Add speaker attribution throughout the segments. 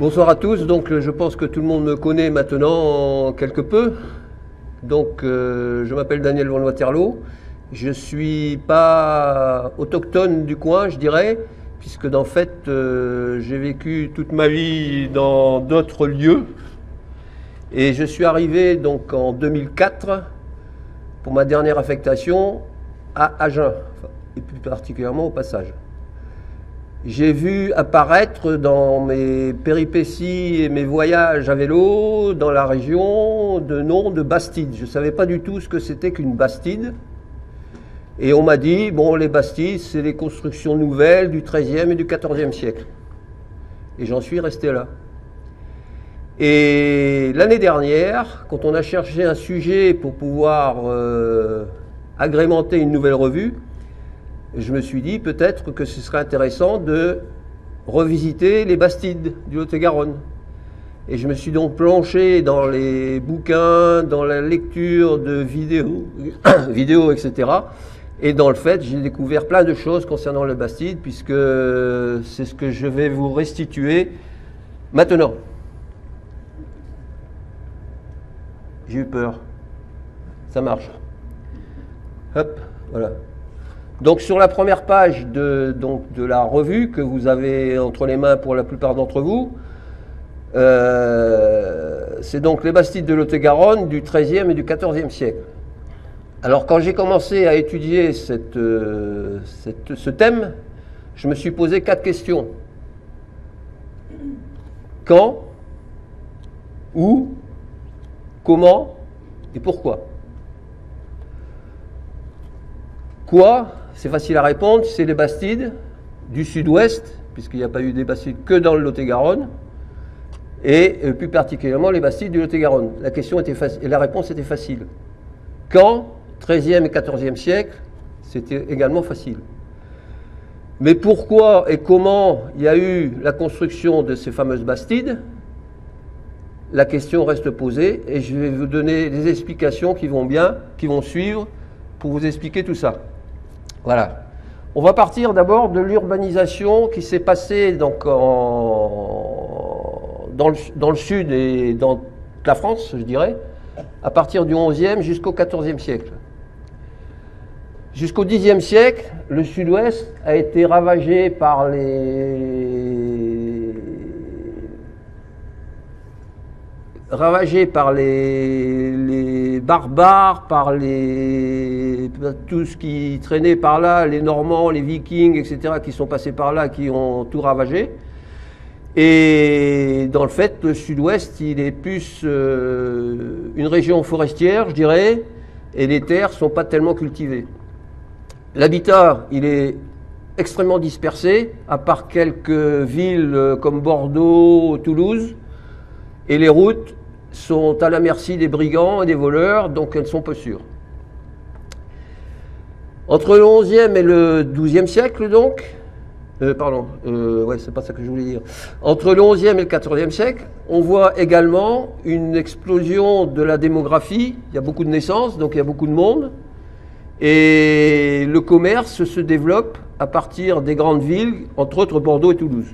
Speaker 1: Bonsoir à tous, donc je pense que tout le monde me connaît maintenant quelque peu. Donc je m'appelle Daniel Van Waterloo, je suis pas autochtone du coin je dirais, puisque en fait j'ai vécu toute ma vie dans d'autres lieux. Et je suis arrivé donc en 2004 pour ma dernière affectation à Agen, et plus particulièrement au Passage. J'ai vu apparaître dans mes péripéties et mes voyages à vélo dans la région de noms de bastides. Je ne savais pas du tout ce que c'était qu'une bastide. Et on m'a dit, bon, les bastides, c'est les constructions nouvelles du XIIIe et du XIVe siècle. Et j'en suis resté là. Et l'année dernière, quand on a cherché un sujet pour pouvoir agrémenter une nouvelle revue, je me suis dit peut-être que ce serait intéressant de revisiter les bastides du Lot-et-Garonne. Et je me suis donc plongé dans les bouquins, dans la lecture de vidéos, etc. Et dans le fait, j'ai découvert plein de choses concernant les bastides, puisque c'est ce que je vais vous restituer maintenant. J'ai eu peur. Ça marche. Hop, voilà. Donc sur la première page de la revue que vous avez entre les mains pour la plupart d'entre vous, c'est donc les bastides de Lot-et-Garonne du XIIIe et du XIVe siècle. Alors quand j'ai commencé à étudier ce thème, je me suis posé 4 questions. Quand, où, comment et pourquoi? Quoi? C'est facile à répondre, c'est les bastides du sud-ouest, puisqu'il n'y a pas eu des bastides que dans le Lot-et-Garonne, et plus particulièrement les bastides du Lot-et-Garonne. La réponse était facile. Quand? XIIIe et XIVe siècle, c'était également facile. Mais pourquoi et comment il y a eu la construction de ces fameuses bastides? La question reste posée, et je vais vous donner des explications qui vont suivre pour vous expliquer tout ça. Voilà. On va partir d'abord de l'urbanisation qui s'est passée donc dans le sud et dans la France, je dirais, à partir du XIe jusqu'au XIVe siècle. Jusqu'au Xe siècle, le sud-ouest a été ravagé par les barbares, par tout ce qui traînait par là, les Normands, les Vikings, etc., qui sont passés par là, qui ont tout ravagé. Et dans le fait, le sud-ouest, il est plus une région forestière, je dirais, et les terres ne sont pas tellement cultivées. L'habitat, il est extrêmement dispersé, à part quelques villes comme Bordeaux, Toulouse, et les routes sont à la merci des brigands et des voleurs, donc elles sont peu sûres. Entre le XIe et le XIIe siècle, donc, c'est pas ça que je voulais dire. Entre le XIe et le XIVe siècle, on voit également une explosion de la démographie. Il y a beaucoup de naissances, donc il y a beaucoup de monde. Et le commerce se développe à partir des grandes villes, entre autres Bordeaux et Toulouse.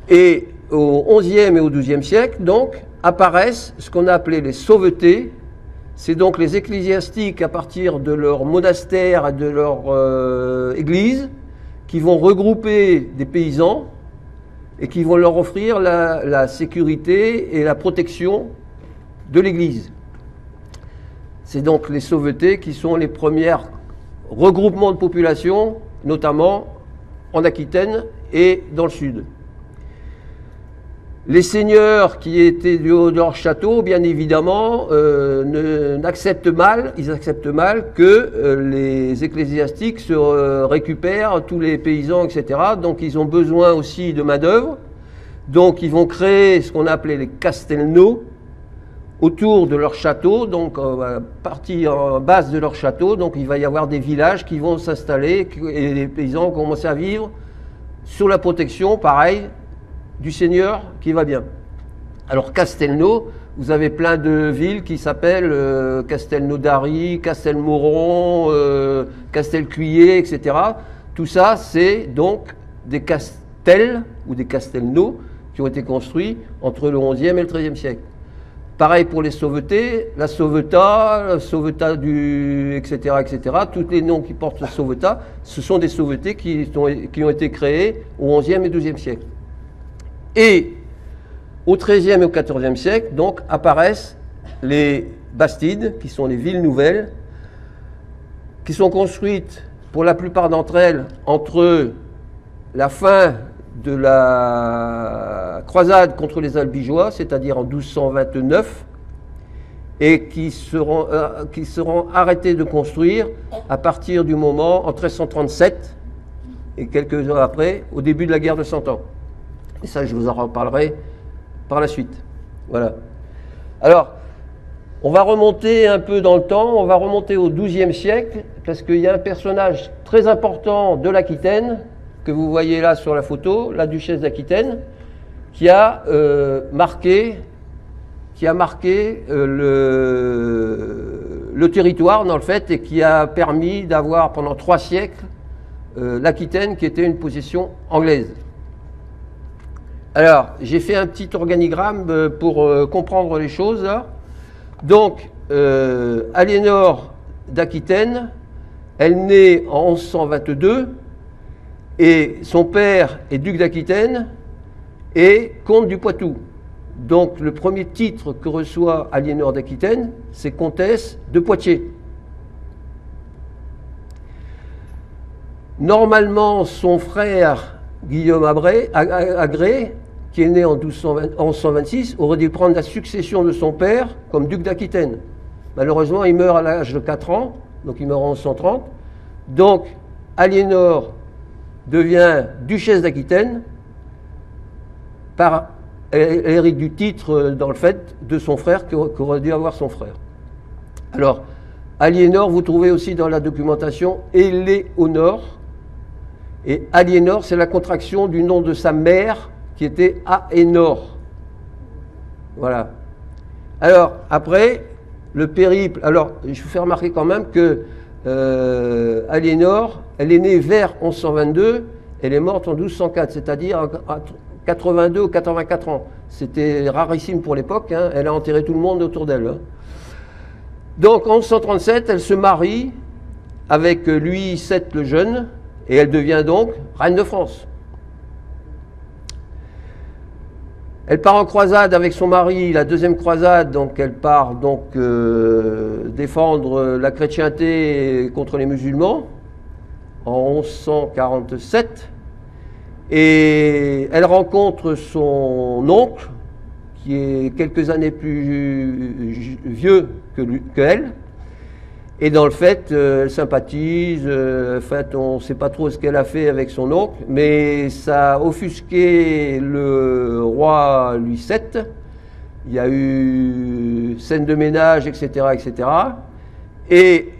Speaker 1: Et au XIe et au XIIe siècle, donc, apparaissent ce qu'on a appelé les sauvetés. C'est donc les ecclésiastiques, à partir de leur monastère et de leur église, qui vont regrouper des paysans et qui vont leur offrir la sécurité et la protection de l'église. C'est donc les sauvetés qui sont les premiers regroupements de population, notamment en Aquitaine et dans le sud. Les seigneurs qui étaient du haut de leur château, bien évidemment, acceptent mal que les ecclésiastiques se récupèrent tous les paysans, etc. Donc ils ont besoin aussi de main-d'œuvre. Donc ils vont créer ce qu'on appelait les castelnaux autour de leur château, donc à partir en base de leur château. Donc il va y avoir des villages qui vont s'installer et les paysans vont commencer à vivre sur la protection, pareil, du seigneur qui va bien. Alors Castelnau, vous avez plein de villes qui s'appellent Castelnaudary, Castelmauron, Castelcuiller, etc. Tout ça, c'est donc des tels ou des castelnaux qui ont été construits entre le XIe et le XIIIe siècle. Pareil pour les sauvetés, la sauveta etc., etc. Tous les noms qui portent sauveta, ce sont des sauvetés qui ont été créés au XIe et XIIe siècle. Et au XIIIe et au XIVe siècle, donc, apparaissent les bastides, qui sont les villes nouvelles, qui sont construites, pour la plupart d'entre elles, entre la fin de la croisade contre les Albigeois, c'est-à-dire en 1229, et qui seront arrêtées de construire à partir du moment, en 1337, et quelques ans après, au début de la guerre de Cent Ans. Et ça, je vous en reparlerai par la suite. Voilà. Alors, on va remonter un peu dans le temps, on va remonter au XIIe siècle, parce qu'il y a un personnage très important de l'Aquitaine, que vous voyez là sur la photo, la duchesse d'Aquitaine, qui a marqué le territoire, dans le fait, et qui a permis d'avoir pendant 3 siècles l'Aquitaine, qui était une possession anglaise. Alors, j'ai fait un petit organigramme pour comprendre les choses, là. Donc, Aliénor d'Aquitaine, elle naît en 1122, et son père est duc d'Aquitaine et comte du Poitou. Donc le premier titre que reçoit Aliénor d'Aquitaine, c'est comtesse de Poitiers. Normalement, son frère Guillaume Agré, qui est né en 1126, aurait dû prendre la succession de son père comme duc d'Aquitaine. Malheureusement, il meurt à l'âge de 4 ans, donc il meurt en 1130. Donc, Aliénor devient duchesse d'Aquitaine, elle hérite du titre, dans le fait, de son frère, qu'aurait dû avoir son frère. Alors, Aliénor, vous trouvez aussi dans la documentation Éléonore, et Aliénor, c'est la contraction du nom de sa mère, qui était Aénor. Voilà. Alors, après, le périple, alors, je vous fais remarquer quand même que Aliénor, elle est née vers 1122, elle est morte en 1204, c'est-à-dire à 82 ou 84 ans. C'était rarissime pour l'époque, hein, elle a enterré tout le monde autour d'elle. Hein. Donc en 1137, elle se marie avec Louis VII le Jeune, et elle devient donc reine de France. Elle part en croisade avec son mari, la deuxième croisade, donc elle part donc défendre la chrétienté contre les musulmans en 1147, et elle rencontre son oncle qui est quelques années plus vieux qu'elle, et dans le fait, elle sympathise, en fait, on ne sait pas trop ce qu'elle a fait avec son oncle, mais ça a offusqué le roi Louis VII. Il y a eu scène de ménage, etc., etc. Et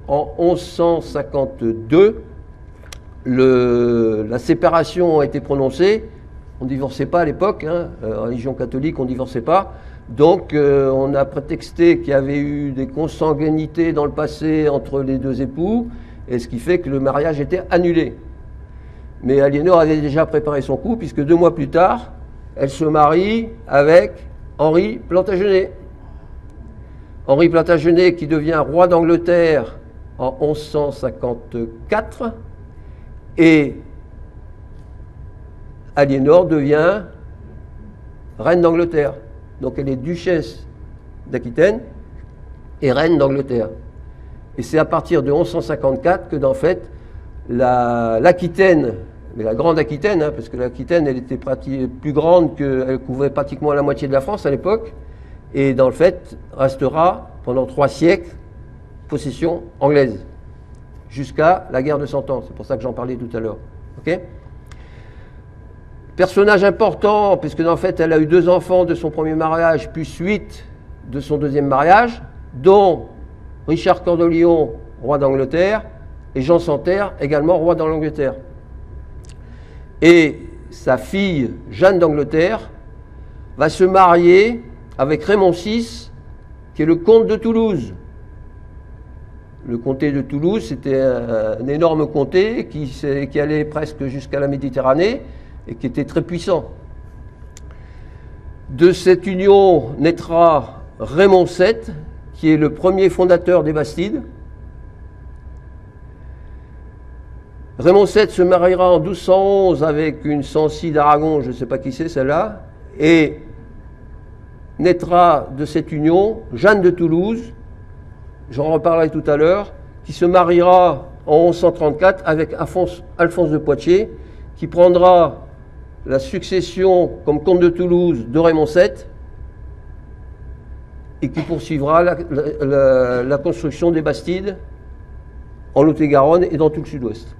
Speaker 1: en 1152, la séparation a été prononcée. On ne divorçait pas à l'époque, hein, religion catholique, on ne divorçait pas. Donc on a prétexté qu'il y avait eu des consanguinités dans le passé entre les deux époux, et ce qui fait que le mariage était annulé. Mais Aliénor avait déjà préparé son coup, puisque 2 mois plus tard, elle se marie avec Henri Plantagenet. Henri Plantagenet qui devient roi d'Angleterre en 1154, et Aliénor devient reine d'Angleterre. Donc elle est duchesse d'Aquitaine et reine d'Angleterre. Et c'est à partir de 1154 que, en fait, l'Aquitaine, mais la grande Aquitaine, hein, parce que l'Aquitaine, elle était plus grande, elle couvrait pratiquement la moitié de la France à l'époque, et dans le fait, restera pendant 3 siècles possession anglaise, jusqu'à la guerre de Cent Ans. C'est pour ça que j'en parlais tout à l'heure. Okay ? Personnage important, puisque en fait, elle a eu 2 enfants de son premier mariage, puis 8 de son deuxième mariage, dont Richard Cœur de Lion, roi d'Angleterre, et Jean Santerre, également roi d'Angleterre. Et sa fille, Jeanne d'Angleterre, va se marier avec Raymond VI, qui est le comte de Toulouse. Le comté de Toulouse, c'était un énorme comté qui allait presque jusqu'à la Méditerranée et qui était très puissant. De cette union naîtra Raymond VII, qui est le premier fondateur des Bastides. Raymond VII se mariera en 1211 avec une Sancy d'Aragon, je ne sais pas qui c'est celle-là, et naîtra de cette union Jeanne de Toulouse, j'en reparlerai tout à l'heure, qui se mariera en 1134 avec Alphonse de Poitiers, qui prendra la succession comme comte de Toulouse de Raymond VII et qui poursuivra la construction des Bastides en Lot-et-Garonne et dans tout le sud-ouest.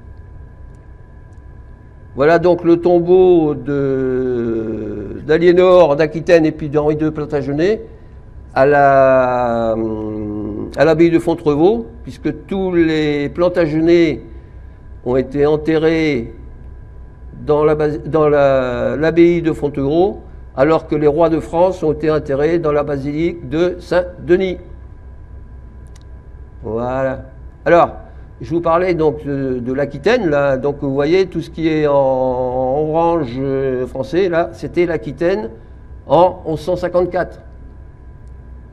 Speaker 1: Voilà donc le tombeau d'Aliénor d'Aquitaine et puis d'Henri II Plantagenet à l'abbaye de Fontevraud, puisque tous les Plantagenets ont été enterrés dans l'abbaye de Fontevraud, alors que les rois de France ont été enterrés dans la basilique de Saint-Denis. Voilà. Alors, je vous parlais donc de l'Aquitaine, là, donc vous voyez tout ce qui est en orange français, là, c'était l'Aquitaine en 1154.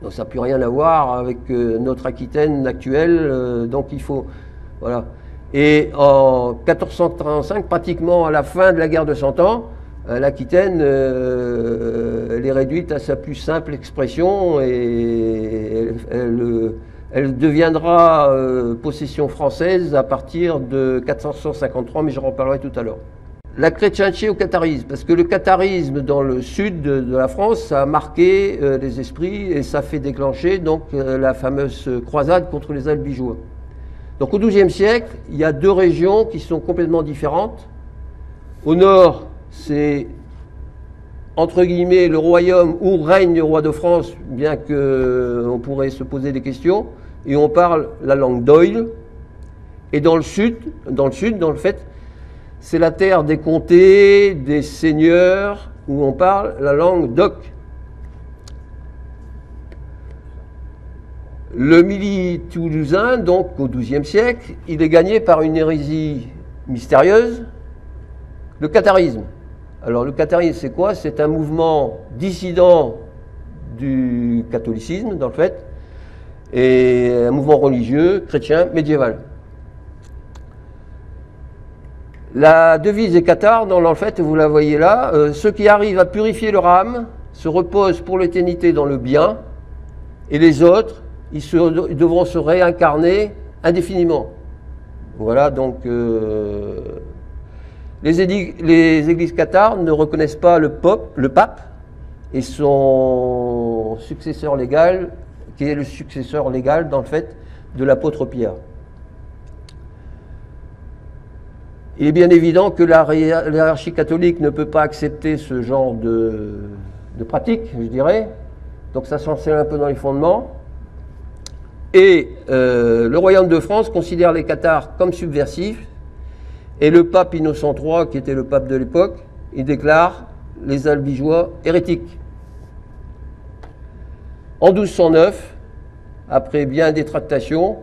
Speaker 1: Donc ça n'a plus rien à voir avec notre Aquitaine actuelle, donc il faut... Voilà. Et en 1435, pratiquement à la fin de la guerre de 100 ans, l'Aquitaine, elle est réduite à sa plus simple expression et elle deviendra possession française à partir de 1453, mais j'en reparlerai tout à l'heure. La chrétienté au catharisme, parce que le catharisme dans le sud de la France, ça a marqué les esprits et ça fait déclencher donc la fameuse croisade contre les Albigeois. Donc au XIIe siècle, il y a deux régions qui sont complètement différentes. Au nord, c'est entre guillemets le royaume où règne le roi de France, bien qu'on pourrait se poser des questions, et on parle la langue d'Oïl. Et dans le sud, dans le fait, c'est la terre des comtés, des seigneurs, où on parle la langue d'Oc. Le Midi toulousain, donc au XIIe siècle, il est gagné par une hérésie mystérieuse, le catharisme. Alors le catharisme, c'est quoi? C'est un mouvement dissident du catholicisme, dans le fait, et un mouvement religieux, chrétien, médiéval. La devise des cathares, dans le fait, vous la voyez là, ceux qui arrivent à purifier leur âme se reposent pour l'éternité dans le bien, et les autres, ils devront se réincarner indéfiniment. Voilà, donc les églises cathares ne reconnaissent pas le pape et son successeur légal, qui est le successeur légal, dans le fait, de l'apôtre Pierre. Il est bien évident que la hiérarchie catholique ne peut pas accepter ce genre de pratique, je dirais. Donc ça s'enseigne un peu dans les fondements. Et le royaume de France considère les cathares comme subversifs. Et le pape Innocent III, qui était le pape de l'époque, il déclare les Albigeois hérétiques. En 1209, après bien des tractations,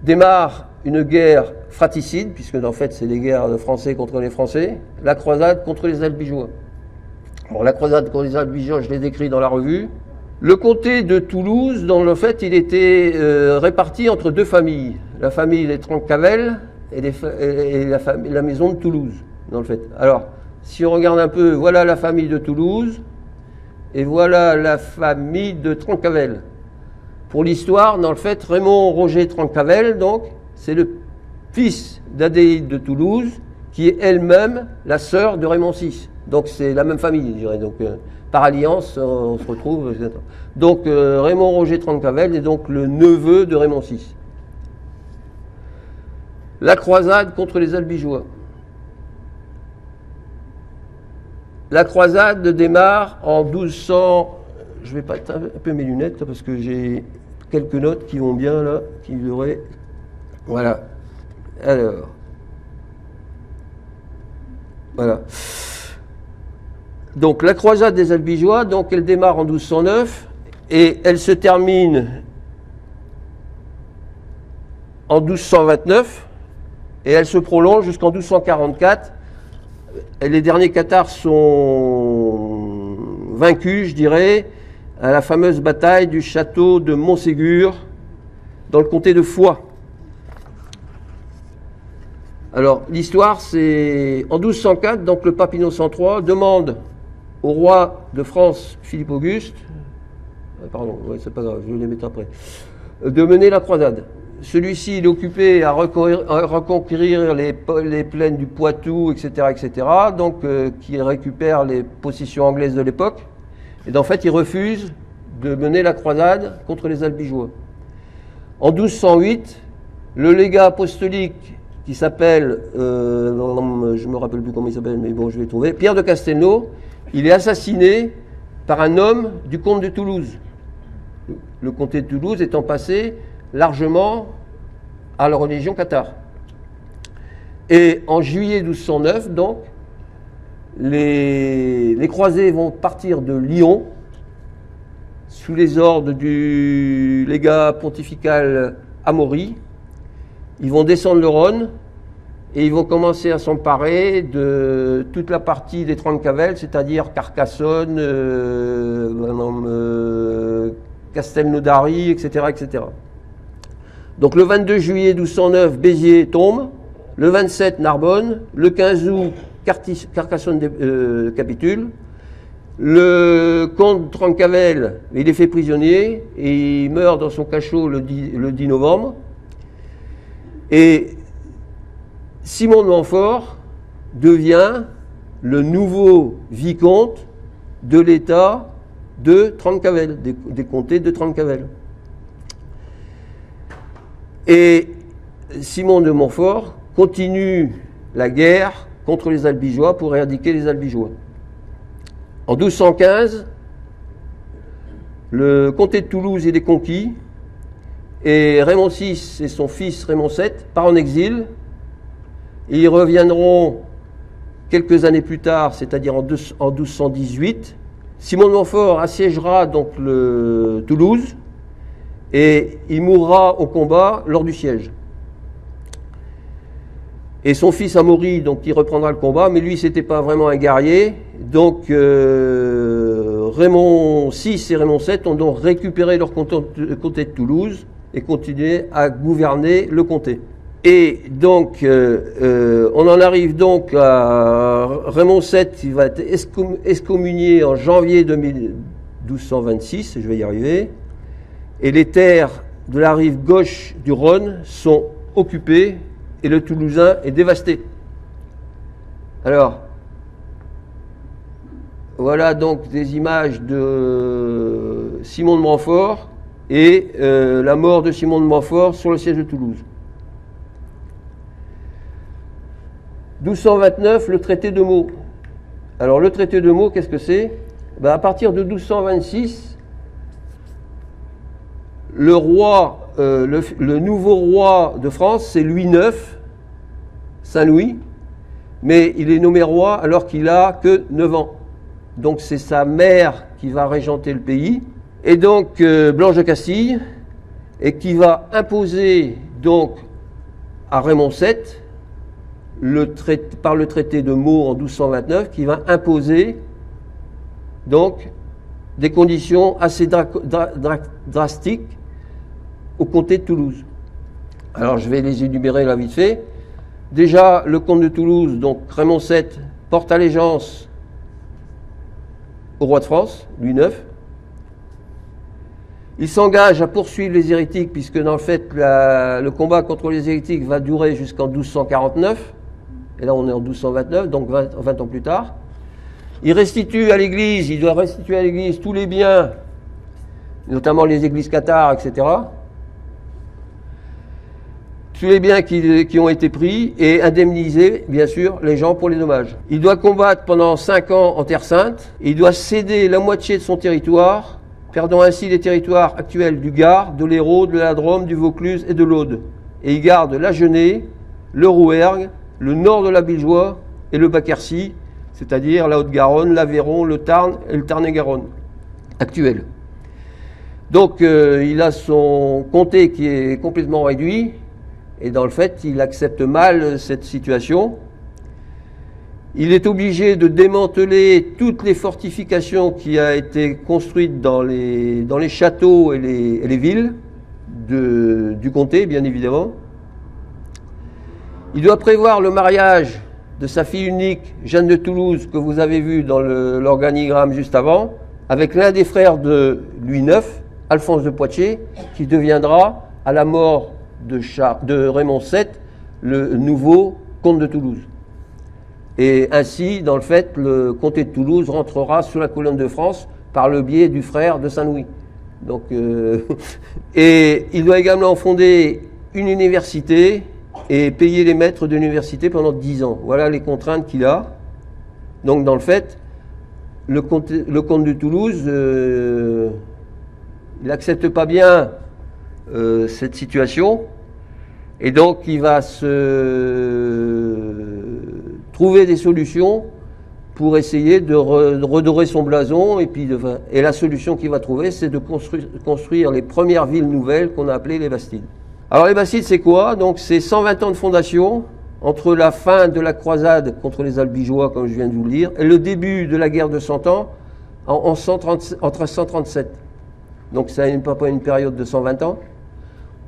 Speaker 1: démarre une guerre fratricide, puisque en fait c'est des guerres de Français contre les Français, la croisade contre les Albigeois. Alors la croisade contre les Albigeois, je l'ai décrit dans la revue. Le comté de Toulouse, dans le fait, il était réparti entre deux familles, la famille des Trencavel et la maison de Toulouse, dans le fait. Alors, si on regarde un peu, voilà la famille de Toulouse et voilà la famille de Trencavel. Pour l'histoire, dans le fait, Raymond Roger Trencavel, donc, c'est le fils d'Adéide de Toulouse, qui est elle-même la sœur de Raymond VI. Donc c'est la même famille, je dirais. Donc par alliance, on se retrouve. Donc Raymond Roger Trencavel est donc le neveu de Raymond VI. La croisade contre les Albigeois. La croisade démarre en 1200. Je vais pas un peu mes lunettes parce que j'ai quelques notes qui vont bien là, qui devraient. Voilà. Alors. Voilà. Donc la croisade des Albigeois, donc elle démarre en 1209 et elle se termine en 1229 et elle se prolonge jusqu'en 1244. Et les derniers cathares sont vaincus, je dirais, à la fameuse bataille du château de Montségur dans le comté de Foix. Alors, l'histoire, c'est en 1204, donc le pape Innocent III demande au roi de France, Philippe Auguste, pardon, ouais, c'est pas grave, je vais les mettre après, de mener la croisade. Celui-ci, il est occupé à reconquérir les plaines du Poitou, etc., etc., donc qui récupère les possessions anglaises de l'époque. Et en fait, il refuse de mener la croisade contre les Albigeois. En 1208, le légat apostolique qui s'appelle, je ne me rappelle plus comment il s'appelle, mais bon, je vais le trouver, Pierre de Castelnau, il est assassiné par un homme du comte de Toulouse. Le comté de Toulouse étant passé largement à la religion cathare. Et en juillet 1209, donc, les croisés vont partir de Lyon sous les ordres du légat pontifical Amaury. Ils vont descendre le Rhône et ils vont commencer à s'emparer de toute la partie des Trencavel, c'est-à-dire Carcassonne, Castelnaudary, etc., etc. Donc le 22 juillet 1209, Béziers tombe, le 27 Narbonne, le 15 août Carcassonne capitule, le comte Trencavel, il est fait prisonnier et il meurt dans son cachot le 10 novembre. Et Simon de Montfort devient le nouveau vicomte de l'état de Trencavel, des comtés de Trencavel. Et Simon de Montfort continue la guerre contre les Albigeois pour éradiquer les Albigeois. En 1215, le comté de Toulouse est conquis et Raymond VI et son fils Raymond VII partent en exil. Et ils reviendront quelques années plus tard, c'est-à-dire en 1218. Simon de Montfort assiégera donc Toulouse et il mourra au combat lors du siège. Et son fils Amaury, donc, il reprendra le combat, mais lui, c'était pas vraiment un guerrier. Donc, Raymond VI et Raymond VII ont donc récupéré leur comté de Toulouse et continué à gouverner le comté. Et donc, on en arrive donc à Raymond VII, qui va être excommunié en janvier 1226, je vais y arriver, et les terres de la rive gauche du Rhône sont occupées et le Toulousain est dévasté. Alors, voilà donc des images de Simon de Montfort et la mort de Simon de Montfort sur le siège de Toulouse. 1229, le traité de Meaux. Alors le traité de Meaux, qu'est-ce que c'est? Ben, à partir de 1226, le roi, le nouveau roi de France, c'est Louis IX, Saint-Louis, mais il est nommé roi alors qu'il a que 9 ans. Donc c'est sa mère qui va régenter le pays, et donc Blanche de Castille, et qui va imposer donc à Raymond VII, par le traité de Meaux en 1229, qui va imposer donc des conditions assez drastiques au comté de Toulouse. Alors je vais les énumérer là vite fait. Déjà, le comte de Toulouse, donc Raymond VII, porte allégeance au roi de France, Louis IX. Il s'engage à poursuivre les hérétiques, puisque dans le fait, le combat contre les hérétiques va durer jusqu'en 1249. Et là, on est en 1229, donc 20 ans plus tard. Il restitue à l'Église, il doit restituer à l'Église tous les biens, notamment les églises cathares, etc. Tous les biens qui ont été pris et indemniser, bien sûr, les gens pour les dommages. Il doit combattre pendant 5 ans en Terre Sainte. Il doit céder la moitié de son territoire, perdant ainsi les territoires actuels du Gard, de l'Hérault, de la Drôme, du Vaucluse et de l'Aude. Et il garde la Genée, le Rouergue, le nord de la Bilgeois et le Bas-Quercy, c'est-à-dire la Haute-Garonne, l'Aveyron, le Tarn et le Tarn-et-Garonne actuel. Donc il a son comté qui est complètement réduit, Et dans le fait, il accepte mal cette situation. Il est obligé de démanteler toutes les fortifications qui ont été construites dans les châteaux et les villes du comté, bien évidemment. Il doit prévoir le mariage de sa fille unique, Jeanne de Toulouse, que vous avez vu dans l'organigramme juste avant, avec l'un des frères de Louis IX, Alphonse de Poitiers, qui deviendra, à la mort de Raymond VII, le nouveau comte de Toulouse. Et ainsi, dans le fait, le comté de Toulouse rentrera sous la couronne de France par le biais du frère de Saint-Louis. Donc, et il doit également fonder une université et payer les maîtres de l'université pendant 10 ans. Voilà les contraintes qu'il a. Donc, dans le fait, le comte de Toulouse, il n'accepte pas bien cette situation. Et donc, il va trouver des solutions pour essayer de redorer son blason. Et la solution qu'il va trouver, c'est de construire les premières villes nouvelles qu'on a appelées les Bastides. Alors, les Bastides, c'est quoi? Donc, c'est 120 ans de fondation, entre la fin de la croisade contre les Albigeois, comme je viens de vous le dire, et le début de la guerre de 100 ans, en 1337. Donc, ça n'a pas une période de 120 ans.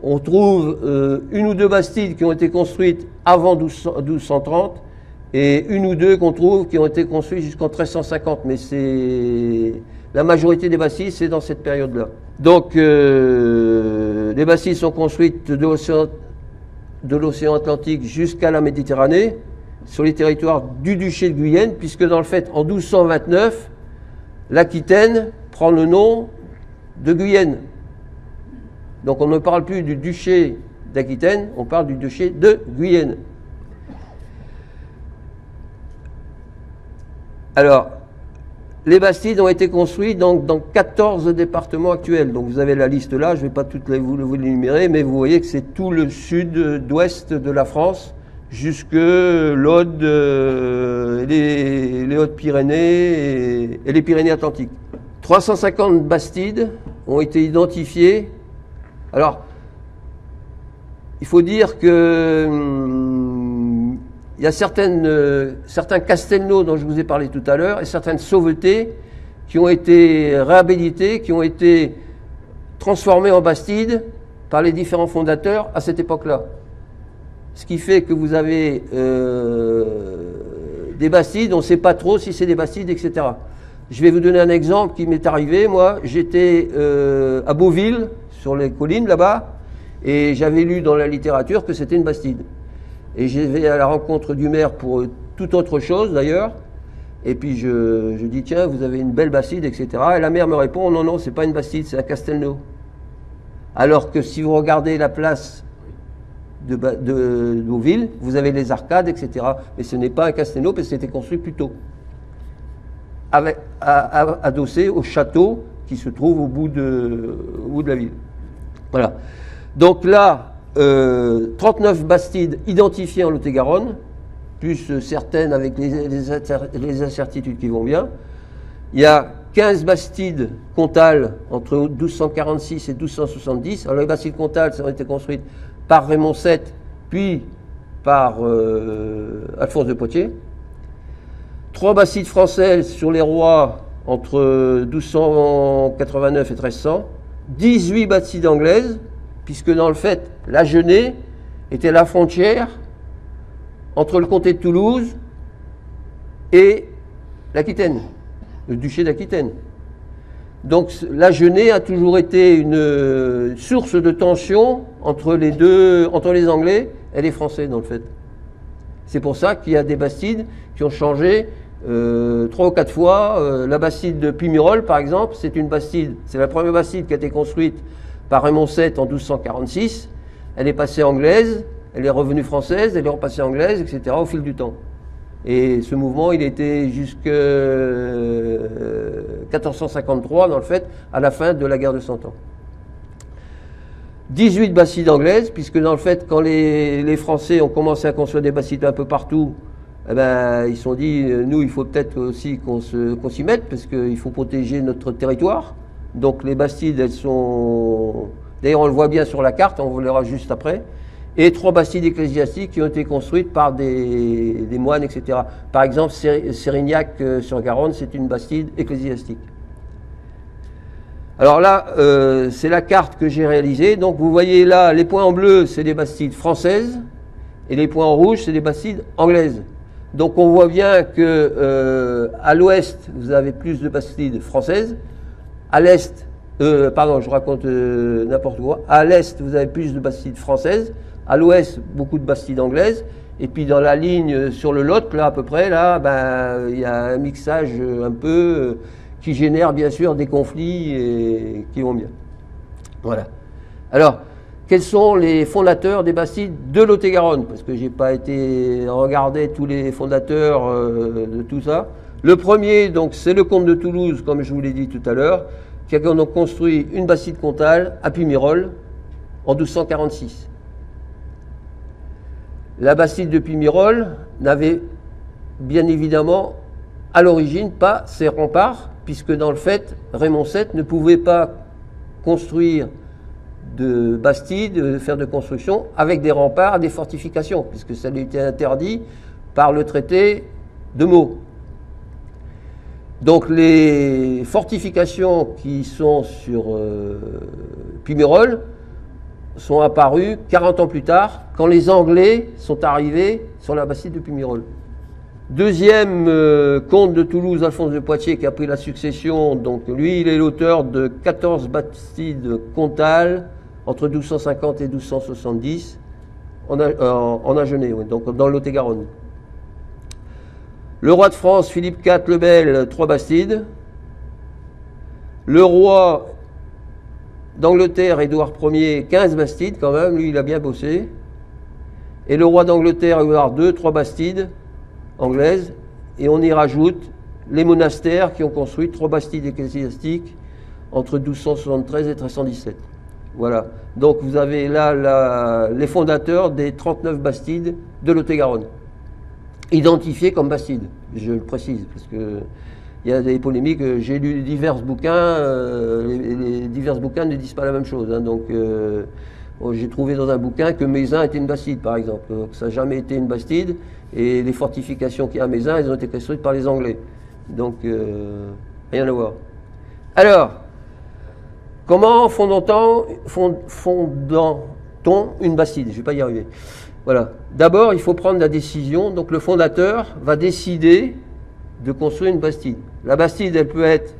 Speaker 1: On trouve une ou deux bastides qui ont été construites avant 1230 et une ou deux qu'on trouve qui ont été construites jusqu'en 1350. Mais la majorité des bastides, c'est dans cette période-là. Donc, les bastides sont construites de l'océan Atlantique jusqu'à la Méditerranée, sur les territoires du duché de Guyenne, puisque dans le fait, en 1229, l'Aquitaine prend le nom de Guyenne. Donc on ne parle plus du duché d'Aquitaine, on parle du duché de Guyenne. Alors, les bastides ont été construits donc dans 14 départements actuels. Donc vous avez la liste là, je ne vais pas toutes vous l'énumérer, mais vous voyez que c'est tout le sud-ouest de la France, jusque l'Aude, les Hautes-Pyrénées et les Pyrénées-Atlantiques. 350 bastides ont été identifiés. Alors, il faut dire que il y a certains castelnaux dont je vous ai parlé tout à l'heure et certaines sauvetés qui ont été réhabilitées, qui ont été transformées en bastides par les différents fondateurs à cette époque-là. Ce qui fait que vous avez des bastides, on ne sait pas trop si c'est des bastides, etc. Je vais vous donner un exemple qui m'est arrivé. Moi, j'étais à Beauville, sur les collines là-bas, et j'avais lu dans la littérature que c'était une bastide. Et j'ai vais à la rencontre du maire pour toute autre chose d'ailleurs, et puis je dis tiens, vous avez une belle bastide, etc. Et la mère me répond non, c'est pas une bastide, c'est un castelnau. Alors que si vous regardez la place de Beauville, vous avez les arcades, etc. Mais ce n'est pas un castelnau parce que c'était construit plus tôt, adossé au château qui se trouve au bout de la ville. Voilà. Donc là, 39 bastides identifiées en Lot-et-Garonne, plus certaines avec les incertitudes qui vont bien. Il y a 15 bastides comtales entre 1246 et 1270. Alors les bastides comtales, ça a été construites par Raymond VII, puis par Alphonse de Poitiers. 3 bastides françaises sur les rois entre 1289 et 1300. 18 bastides anglaises, puisque dans le fait, la Genée était la frontière entre le comté de Toulouse et l'Aquitaine, le duché d'Aquitaine. Donc la Genée a toujours été une source de tension entre les Anglais et les Français, dans le fait. C'est pour ça qu'il y a des bastides qui ont changé 3 ou 4 fois. La bastide de Puymirol, par exemple, c'est la première bastide qui a été construite par Raymond VII en 1246. Elle est passée anglaise, elle est revenue française, elle est repassée anglaise, etc. au fil du temps. Et ce mouvement, il était jusqu'à 1453, dans le fait, à la fin de la guerre de 100 ans. 18 bastides anglaises, puisque dans le fait, quand les Français ont commencé à construire des bastides un peu partout, eh ben, ils se sont dit, nous, il faut peut-être aussi qu'on s'y mette, parce qu'il faut protéger notre territoire. Donc les bastides, elles sont... D'ailleurs, on le voit bien sur la carte, on vous le verra juste après. et 3 bastides ecclésiastiques qui ont été construites par des moines, etc. Par exemple, Sérignac-sur-Garonne, c'est une bastide ecclésiastique. Alors là, c'est la carte que j'ai réalisée. Donc vous voyez là, les points en bleu, c'est des bastides françaises, et les points en rouge, c'est des bastides anglaises. Donc on voit bien que à l'ouest, vous avez plus de bastides françaises, à l'est, pardon, je raconte n'importe quoi, à l'est, vous avez plus de bastides françaises, à l'ouest, beaucoup de bastides anglaises, et puis dans la ligne sur le Lot, là à peu près, là, ben, il y a un mixage un peu qui génère bien sûr des conflits et qui vont bien. Voilà. Alors, quels sont les fondateurs des bastides de Lot-et-Garonne? Parce que je n'ai pas été regarder tous les fondateurs de tout ça. Le premier, donc, c'est le comte de Toulouse, comme je vous l'ai dit tout à l'heure, qui a donc construit une bastide comtale à Puymirol en 1246. La bastide de Puymirol n'avait bien évidemment à l'origine pas ses remparts, puisque dans le fait, Raymond VII ne pouvait pas construire de bastide, faire de construction avec des remparts, des fortifications, puisque ça lui était interdit par le traité de Meaux. Donc les fortifications qui sont sur Puymirol sont apparues 40 ans plus tard, quand les Anglais sont arrivés sur la bastide de Puymirol. Deuxième comte de Toulouse, Alphonse de Poitiers, qui a pris la succession, donc lui, il est l'auteur de 14 bastides comtales entre 1250 et 1270 en Agenais, oui, donc dans le Lot-et-Garonne. Le roi de France, Philippe IV le Bel, 3 bastides. Le roi d'Angleterre, Édouard Ier, 15 bastides quand même, lui il a bien bossé. Et le roi d'Angleterre, Édouard II, 3 bastides anglaises. Et on y rajoute les monastères qui ont construit 3 bastides ecclésiastiques entre 1273 et 1317. Voilà. Donc vous avez là les fondateurs des 39 bastides de Lot-et-Garonne, identifiés comme bastides, je le précise, parce que il y a des polémiques. J'ai lu divers bouquins, les divers bouquins ne disent pas la même chose. Hein, donc j'ai trouvé dans un bouquin que Mézin était une bastide, par exemple. Donc, ça n'a jamais été une bastide, et les fortifications qu'il y a à Mézin, elles ont été construites par les Anglais. Donc rien à voir. Alors, comment fondant-on une bastide? Je ne vais pas y arriver. Voilà. D'abord, il faut prendre la décision. Donc, le fondateur va décider de construire une bastide. La bastide, elle peut être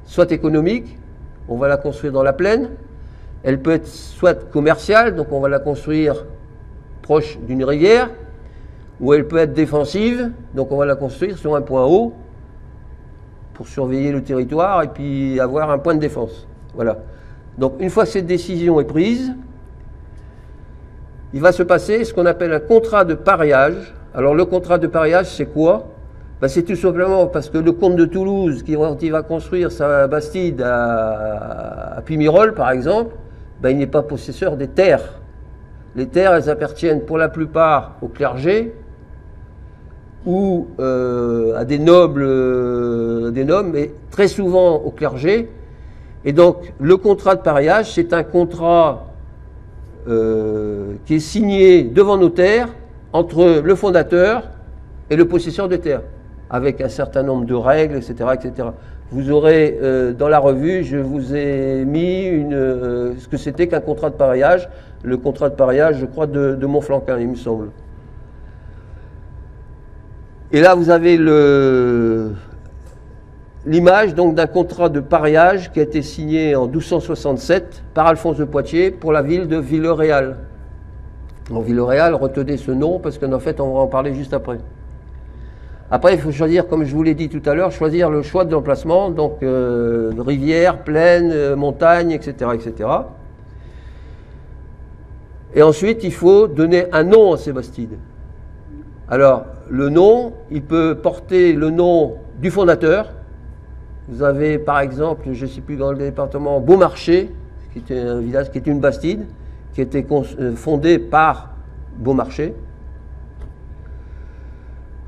Speaker 1: soit économique, on va la construire dans la plaine. Elle peut être soit commerciale, donc on va la construire proche d'une rivière. Ou elle peut être défensive, donc on va la construire sur un point haut pour surveiller le territoire et puis avoir un point de défense. Voilà. Donc une fois que cette décision est prise, il va se passer ce qu'on appelle un contrat de pariage. Alors le contrat de pariage, c'est quoi? Ben, c'est tout simplement parce que le comte de Toulouse, qui va construire sa bastide à Puymirol, par exemple, ben, il n'est pas possesseur des terres. Les terres, elles appartiennent pour la plupart au clergé ou à des nobles, mais très souvent au clergé. Et donc, le contrat de pariage, c'est un contrat qui est signé devant notaire entre le fondateur et le possesseur de terre, avec un certain nombre de règles, etc. etc. Vous aurez, dans la revue, je vous ai mis ce que c'était qu'un contrat de pariage, le contrat de pariage, je crois, de Montflanquin, il me semble. Et là, vous avez l'image donc d'un contrat de pariage qui a été signé en 1267 par Alphonse de Poitiers pour la ville de Villeréal. En Villeréal, retenez ce nom parce qu'en fait, on va en parler juste après. Après, il faut choisir, comme je vous l'ai dit tout à l'heure, choisir le choix de l'emplacement, donc rivière, plaine, montagne, etc., etc. Et ensuite, il faut donner un nom à ces bastides. Alors, le nom, il peut porter le nom du fondateur. Vous avez, par exemple, je ne sais plus dans le département, Beaumarchais, qui était un village, qui était une bastide, qui était fondée par Beaumarchais.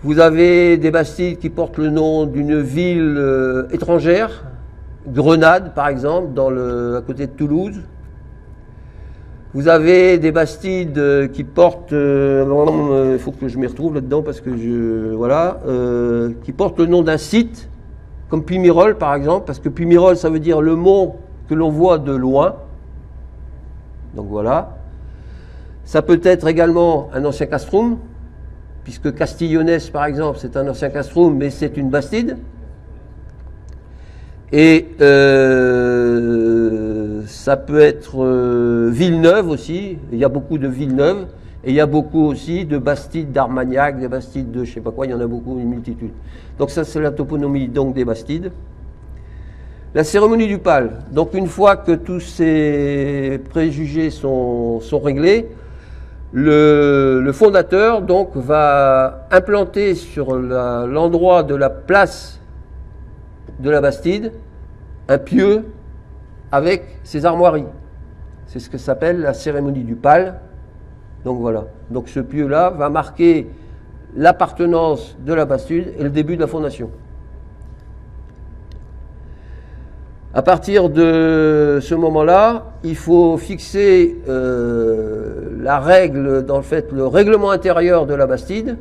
Speaker 1: Vous avez des bastides qui portent le nom d'une ville étrangère, Grenade par exemple, à côté de Toulouse. Vous avez des bastides qui portent, il faut que je m'y retrouve là-dedans parce que voilà, qui portent le nom d'un site, comme Puy-Mirol par exemple, parce que Puy-Mirol ça veut dire le mont que l'on voit de loin. Donc voilà. Ça peut être également un ancien castrum, puisque Castillonnès par exemple c'est un ancien castrum, mais c'est une bastide. Et ça peut être Villeneuve aussi, il y a beaucoup de Villeneuve, et il y a beaucoup aussi de bastides d'Armagnac, des bastides de je sais pas quoi, il y en a beaucoup, une multitude. Donc ça c'est la toponymie donc des bastides. La cérémonie du pal, donc une fois que tous ces préjugés sont réglés, le fondateur donc va implanter sur l'endroit de la place de la bastide un pieu avec ses armoiries. C'est ce que s'appelle la cérémonie du pal. Donc voilà. Donc ce pieu-là va marquer l'appartenance de la bastide et le début de la fondation. À partir de ce moment-là, il faut fixer la règle, dans le fait, le règlement intérieur de la bastide.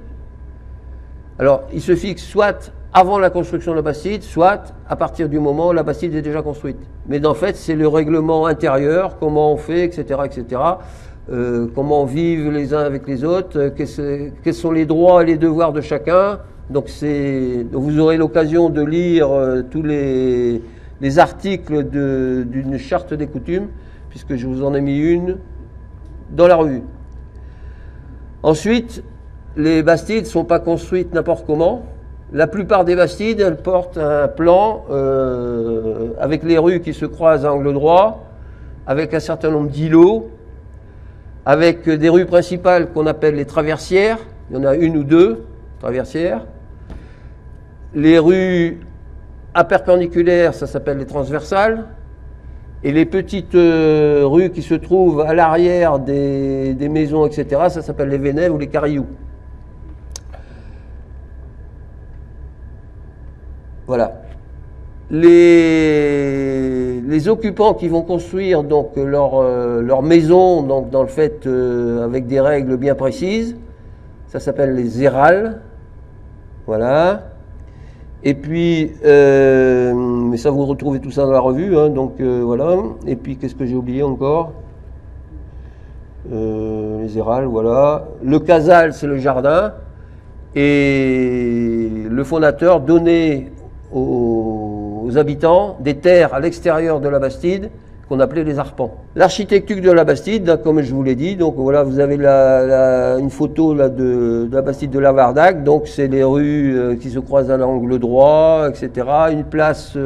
Speaker 1: Alors, il se fixe soit avant la construction de la bastide, soit à partir du moment où la bastide est déjà construite. Mais en fait, c'est le règlement intérieur, comment on fait, etc., etc. Comment vivent les uns avec les autres, quels sont les droits et les devoirs de chacun. Donc vous aurez l'occasion de lire tous les articles d'une charte des coutumes, puisque je vous en ai mis une dans la revue. Ensuite, les bastides ne sont pas construites n'importe comment. La plupart des bastides, elles portent un plan avec les rues qui se croisent à angle droit, avec un certain nombre d'îlots, avec des rues principales qu'on appelle les traversières. Il y en a une ou deux traversières. Les rues à perpendiculaire, ça s'appelle les transversales. Et les petites rues qui se trouvent à l'arrière des maisons, etc., ça s'appelle les vénèves ou les carillous. Voilà. Les occupants qui vont construire donc leur maison, donc dans le fait avec des règles bien précises, ça s'appelle les érals. Voilà. Et puis, mais ça vous retrouvez tout ça dans la revue, hein, donc voilà. Et puis qu'est-ce que j'ai oublié encore? Les érals, voilà. Le casal, c'est le jardin. Et le fondateur donnait aux habitants des terres à l'extérieur de la bastide qu'on appelait les arpents. L'architecture de la bastide, comme je vous l'ai dit, donc voilà, vous avez une photo là, de la bastide de Lavardac, donc c'est les rues qui se croisent à l'angle droit, etc. Une place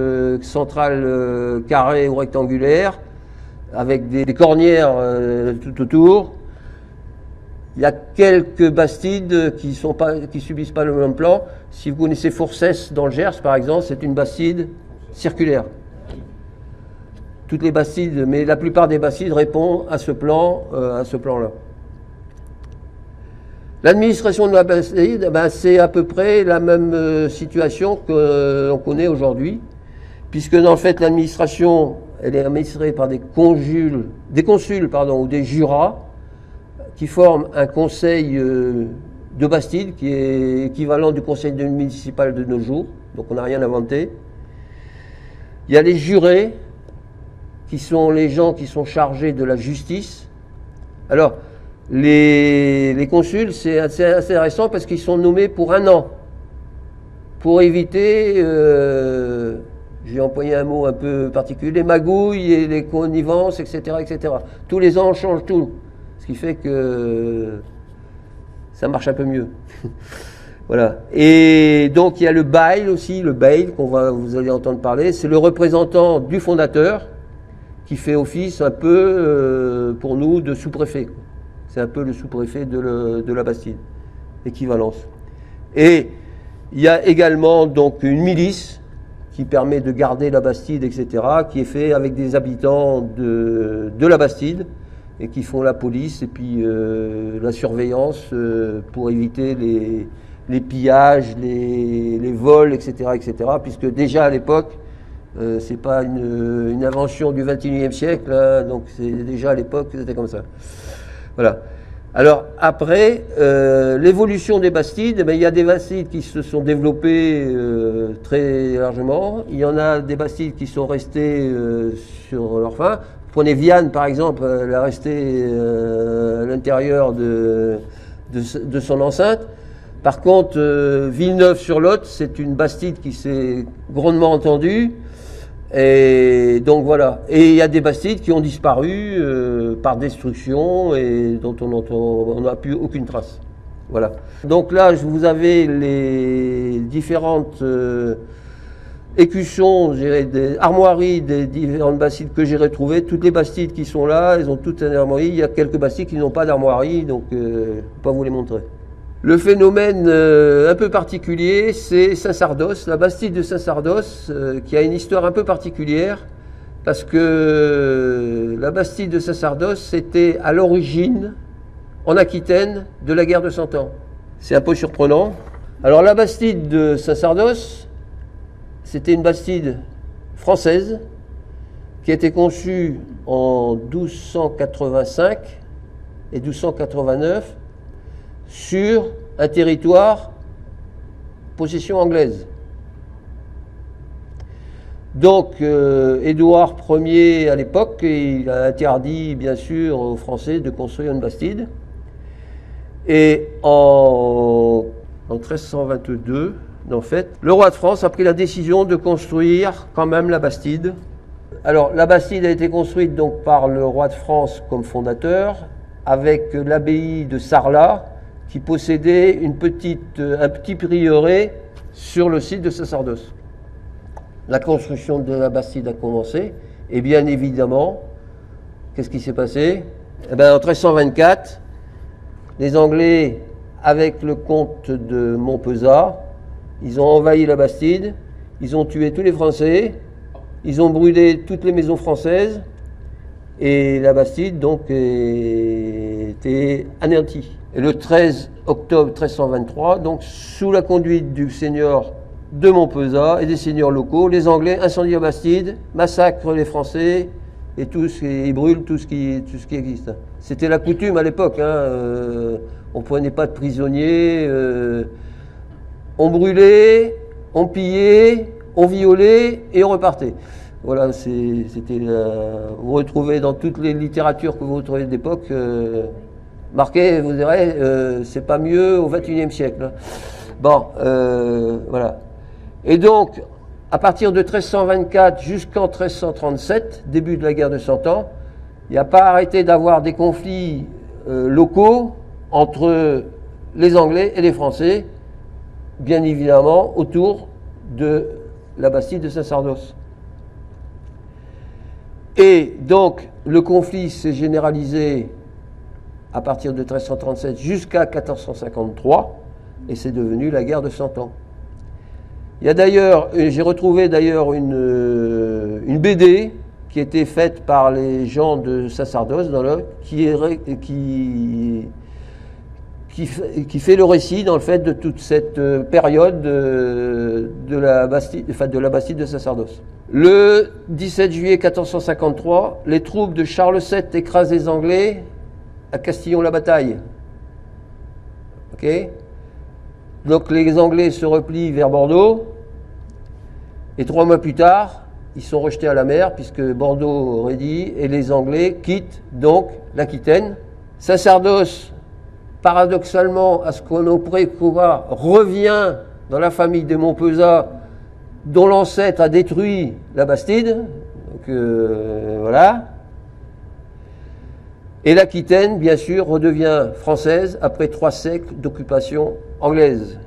Speaker 1: centrale carrée ou rectangulaire, avec des cornières tout autour. Il y a quelques bastides qui subissent pas le même plan. Si vous connaissez Forcès dans le Gers, par exemple, c'est une bastide circulaire. Toutes les bastides, mais la plupart des bastides répondent à ce plan-là. L'administration de la bastide, c'est à peu près la même situation que l'on connaît aujourd'hui, puisque dans le fait l'administration, elle est administrée par des consuls ou des jurats, qui forment un conseil de bastide qui est équivalent du conseil municipal de nos jours, donc on n'a rien inventé. Il y a les jurés, qui sont les gens qui sont chargés de la justice. Alors, les consuls, c'est assez intéressant parce qu'ils sont nommés pour 1 an, pour éviter, j'ai employé un mot un peu particulier, les magouilles et les connivences, etc., etc. Tous les ans, on change tout. Ce qui fait que ça marche un peu mieux. Voilà. Et donc il y a le bail aussi, le bail vous allez entendre parler, c'est le représentant du fondateur qui fait office un peu pour nous de sous-préfet. C'est un peu le sous-préfet de la Bastide, équivalence. Et il y a également donc une milice qui permet de garder la Bastide, etc., qui est fait avec des habitants de la Bastide, et qui font la police et puis la surveillance pour éviter les pillages, les vols, etc., etc., puisque déjà à l'époque, C'est pas une invention du XXIe siècle, hein, donc c'est déjà à l'époque c'était comme ça. Voilà. Alors après, l'évolution des bastides, il y a des bastides qui se sont développées très largement. Il y en a des bastides qui sont restés sur leur fin. Prenez Viane par exemple, elle est restée à l'intérieur de son enceinte. Par contre, Villeneuve-sur-Lot, c'est une bastide qui s'est grandement entendue. Et donc voilà. Et il y a des bastides qui ont disparu par destruction et dont on n'a plus aucune trace. Voilà. Donc là, vous avez les différentes écussons, des armoiries des différentes bastides que j'ai retrouvées. Toutes les bastides qui sont là, elles ont toutes une armoirie. Il y a quelques bastides qui n'ont pas d'armoirie, donc je ne vais pas vous les montrer. Le phénomène un peu particulier, c'est Saint-Sardos, la bastide de Saint-Sardos, qui a une histoire un peu particulière, parce que la bastide de Saint-Sardos, c'était à l'origine, en Aquitaine, de la guerre de Cent Ans. C'est un peu surprenant. Alors la bastide de Saint-Sardos, c'était une bastide française, qui a été conçue en 1285 et 1289, sur un territoire possession anglaise. Donc Édouard Ier à l'époque, il a interdit bien sûr aux Français de construire une bastide. Et en 1322, en fait, le roi de France a pris la décision de construire quand même la bastide. Alors la bastide a été construite donc par le roi de France comme fondateur, avec l'abbaye de Sarlat, qui possédait un petit prieuré sur le site de Saint-Sardos. La construction de la bastide a commencé, et bien évidemment, qu'est-ce qui s'est passé? En 1324, les Anglais, avec le comte de Montpezat, ils ont envahi la bastide, ils ont tué tous les Français, ils ont brûlé toutes les maisons françaises, et la bastide donc était anéantie. Et le 13 octobre 1323, donc sous la conduite du seigneur de Montpezat et des seigneurs locaux, les Anglais incendient la bastide, massacrent les Français et ils brûlent tout ce qui existe. C'était la coutume à l'époque. On ne prenait pas de prisonniers, on brûlait, on pillait, on violait et on repartait. Voilà, c'était vous retrouvez dans toutes les littératures que vous retrouvez d'époque, marqué, vous verrez, c'est pas mieux au XXIe siècle. Bon, voilà. Et donc, à partir de 1324 jusqu'en 1337, début de la guerre de Cent Ans, il n'y a pas arrêté d'avoir des conflits locaux entre les Anglais et les Français, bien évidemment autour de la bastide de Saint-Sardos. Et donc, le conflit s'est généralisé à partir de 1337 jusqu'à 1453, et c'est devenu la guerre de Cent Ans. Il y a d'ailleurs, j'ai retrouvé d'ailleurs une BD qui était faite par les gens de Saint-Sardos, qui fait le récit dans le fait de toute cette période de la bastide de Saint-Sardos. Le 17 juillet 1453, les troupes de Charles VII écrasent les Anglais à Castillon-la-Bataille. Ok ? Donc les Anglais se replient vers Bordeaux, et 3 mois plus tard, ils sont rejetés à la mer, puisque Bordeaux aurait dit, et les Anglais quittent donc l'Aquitaine. Saint-Sardos, paradoxalement, à ce qu'on pourrait croire, revient dans la famille de Montpezat, dont l'ancêtre a détruit la bastide. Donc voilà. Et l'Aquitaine, bien sûr, redevient française après 3 siècles d'occupation anglaise.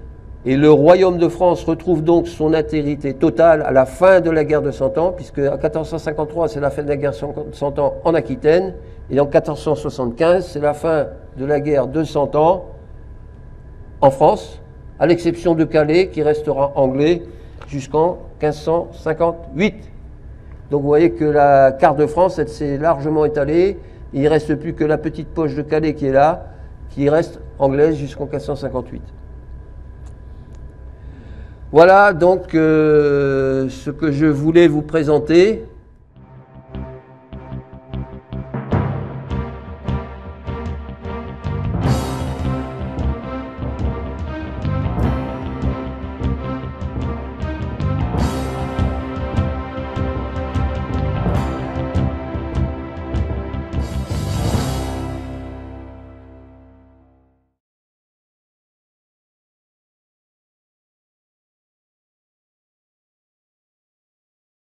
Speaker 1: Et le royaume de France retrouve donc son intégrité totale à la fin de la guerre de Cent Ans, puisque en 1453, c'est la fin de la guerre de Cent Ans en Aquitaine, et en 1475, c'est la fin de la guerre de Cent Ans en France, à l'exception de Calais, qui restera anglais jusqu'en 1558. Donc vous voyez que la carte de France, elle s'est largement étalée. Il ne reste plus que la petite poche de Calais qui est là, qui reste anglaise jusqu'en 1558. Voilà donc ce que je voulais vous présenter.